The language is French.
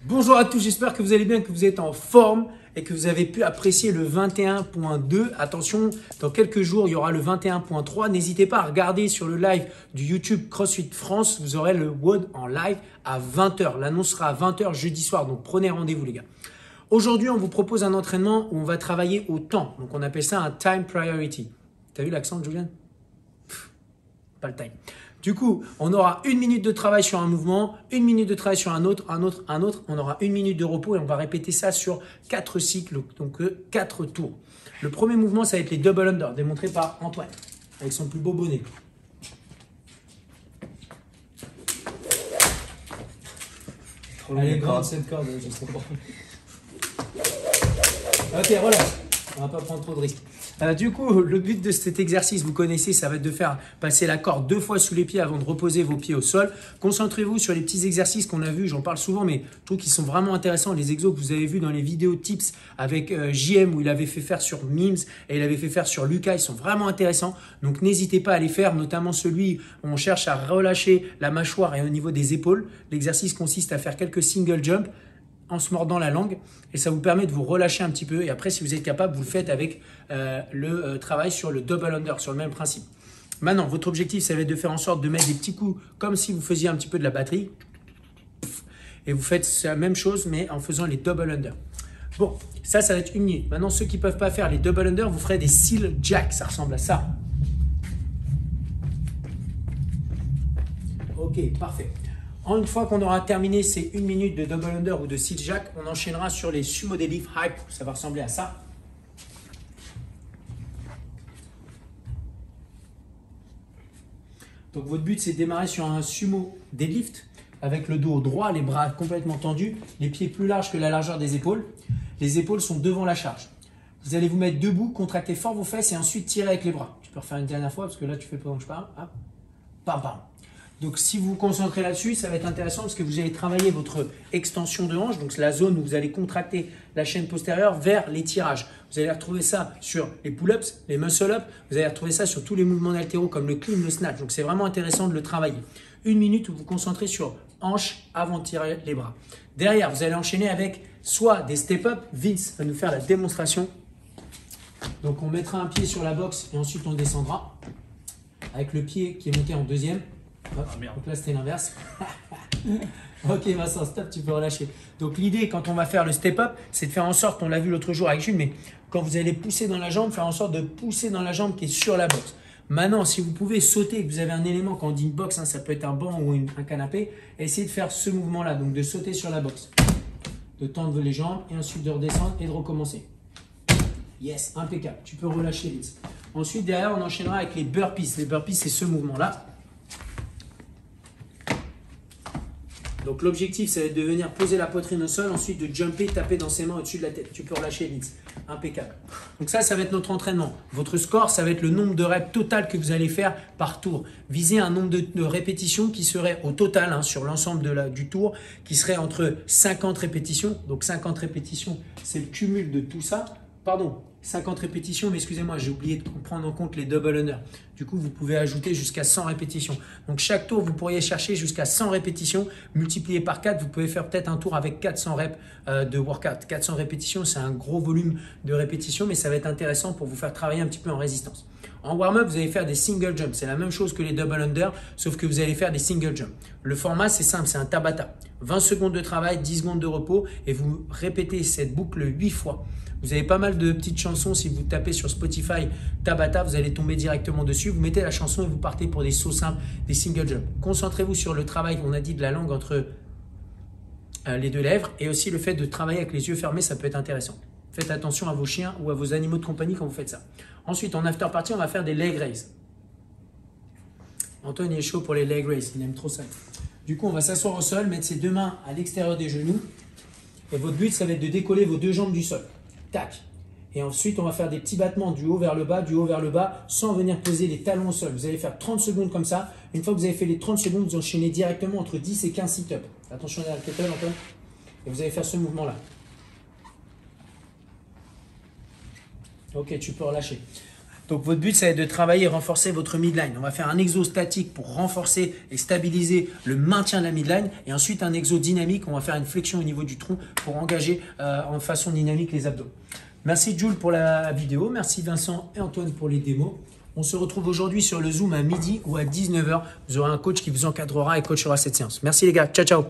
Bonjour à tous, j'espère que vous allez bien, que vous êtes en forme et que vous avez pu apprécier le 21.2. Attention, dans quelques jours, il y aura le 21.3. N'hésitez pas à regarder sur le live du YouTube CrossFit France. Vous aurez le WOD en live à 20h. L'annonce sera à 20h jeudi soir, donc prenez rendez-vous les gars. Aujourd'hui, on vous propose un entraînement où on va travailler au temps. Donc on appelle ça un time priority. T'as vu l'accent, Julien? Pas le time. Du coup, on aura 1 minute de travail sur un mouvement, 1 minute de travail sur un autre. On aura 1 minute de repos et on va répéter ça sur 4 cycles, donc 4 tours. Le premier mouvement, ça va être les double under, démontré par Antoine, avec son plus beau bonnet. Elle est grande cette corde, je sais pas. Ok, voilà. On va pas prendre trop de risques. Du coup, le but de cet exercice, vous connaissez, ça va être de faire passer la corde 2 fois sous les pieds avant de reposer vos pieds au sol. Concentrez-vous sur les petits exercices qu'on a vus, j'en parle souvent, mais je trouve qu'ils sont vraiment intéressants. Les exos que vous avez vus dans les vidéos tips avec JM où il avait fait faire sur Mims et il avait fait faire sur Lucas, ils sont vraiment intéressants. Donc n'hésitez pas à les faire, notamment celui où on cherche à relâcher la mâchoire et au niveau des épaules. L'exercice consiste à faire quelques single jumps en se mordant la langue et ça vous permet de vous relâcher un petit peu et après si vous êtes capable vous le faites avec le travail sur le double under sur le même principe. Maintenant votre objectif ça va être de faire en sorte de mettre des petits coups comme si vous faisiez un petit peu de la batterie et vous faites la même chose mais en faisant les double under. Bon ça va être 1 minute. Maintenant ceux qui ne peuvent pas faire les double under vous ferez des seal jack, ça ressemble à ça. Ok parfait. Une fois qu'on aura terminé ces 1 minute de double under ou de seal jack, on enchaînera sur les sumo deadlift high. Ça va ressembler à ça. Donc votre but c'est de démarrer sur un sumo deadlift avec le dos droit, les bras complètement tendus, les pieds plus larges que la largeur des épaules. Les épaules sont devant la charge. Vous allez vous mettre debout, contracter fort vos fesses et ensuite tirer avec les bras. Tu peux refaire une dernière fois parce que là tu fais pendant que je parle. Hop. Bam, bam. Donc, si vous vous concentrez là-dessus, ça va être intéressant parce que vous allez travailler votre extension de hanche, donc c'est la zone où vous allez contracter la chaîne postérieure vers les tirages. Vous allez retrouver ça sur les pull-ups, les muscle-ups, vous allez retrouver ça sur tous les mouvements d'haltéro comme le clean, le snatch. Donc, c'est vraiment intéressant de le travailler. 1 minute où vous vous concentrez sur hanche avant de tirer les bras. Derrière, vous allez enchaîner avec soit des step-up. Vince va nous faire la démonstration. Donc, on mettra un pied sur la boxe et ensuite on descendra avec le pied qui est monté en deuxième. Hop, donc là c'était l'inverse. Ok Vincent, stop, tu peux relâcher. Donc l'idée quand on va faire le step up, c'est de faire en sorte, on l'a vu l'autre jour avec Jules, mais quand vous allez pousser dans la jambe, faire en sorte de pousser dans la jambe qui est sur la boxe. Maintenant, si vous pouvez sauter, que vous avez un élément, quand on dit une boxe, hein, ça peut être un banc ou un canapé, essayez de faire ce mouvement-là, donc de sauter sur la boxe. De tendre les jambes et ensuite de redescendre et de recommencer. Yes, impeccable, tu peux relâcher vite. Ensuite, derrière, on enchaînera avec les burpees. Les burpees, c'est ce mouvement-là. Donc l'objectif, ça va être de venir poser la poitrine au sol, ensuite de jumper, taper dans ses mains au-dessus de la tête. Tu peux relâcher vite. Impeccable. Donc ça va être notre entraînement. Votre score, ça va être le nombre de reps total que vous allez faire par tour. Visez un nombre de répétitions qui serait au total, hein, sur l'ensemble du tour, qui serait entre 50 répétitions. Donc 50 répétitions, c'est le cumul de tout ça. Pardon, 50 répétitions, mais excusez-moi, j'ai oublié de prendre en compte les double under. Du coup, vous pouvez ajouter jusqu'à 100 répétitions. Donc, chaque tour, vous pourriez chercher jusqu'à 100 répétitions. Multiplié par 4, vous pouvez faire peut-être un tour avec 400 reps de workout. 400 répétitions, c'est un gros volume de répétitions, mais ça va être intéressant pour vous faire travailler un petit peu en résistance. En warm-up, vous allez faire des single jumps. C'est la même chose que les double under, sauf que vous allez faire des single jumps. Le format, c'est simple, c'est un Tabata. 20 secondes de travail, 10 secondes de repos et vous répétez cette boucle 8 fois. Vous avez pas mal de petites chansons, si vous tapez sur Spotify Tabata, vous allez tomber directement dessus. Vous mettez la chanson et vous partez pour des sauts simples, des single jumps. Concentrez-vous sur le travail, on a dit, de la langue entre les deux lèvres et aussi le fait de travailler avec les yeux fermés, ça peut être intéressant. Faites attention à vos chiens ou à vos animaux de compagnie quand vous faites ça. Ensuite, en after party, on va faire des leg raises. Antoine est chaud pour les leg raises, il aime trop ça. Du coup, on va s'asseoir au sol, mettre ses 2 mains à l'extérieur des genoux. Et votre but, ça va être de décoller vos 2 jambes du sol. Tac. Et ensuite, on va faire des petits battements du haut vers le bas, sans venir poser les talons au sol. Vous allez faire 30 secondes comme ça. Une fois que vous avez fait les 30 secondes, vous enchaînez directement entre 10 et 15 sit-ups. Attention derrière le kettle, Antoine. Et vous allez faire ce mouvement-là. Ok, tu peux relâcher. Donc votre but, c'est de travailler et renforcer votre midline. On va faire un exo statique pour renforcer et stabiliser le maintien de la midline. Et ensuite, un exo dynamique. On va faire une flexion au niveau du tronc pour engager en façon dynamique les abdos. Merci Jules pour la vidéo. Merci Vincent et Antoine pour les démos. On se retrouve aujourd'hui sur le Zoom à midi ou à 19h. Vous aurez un coach qui vous encadrera et coachera cette séance. Merci les gars. Ciao, ciao.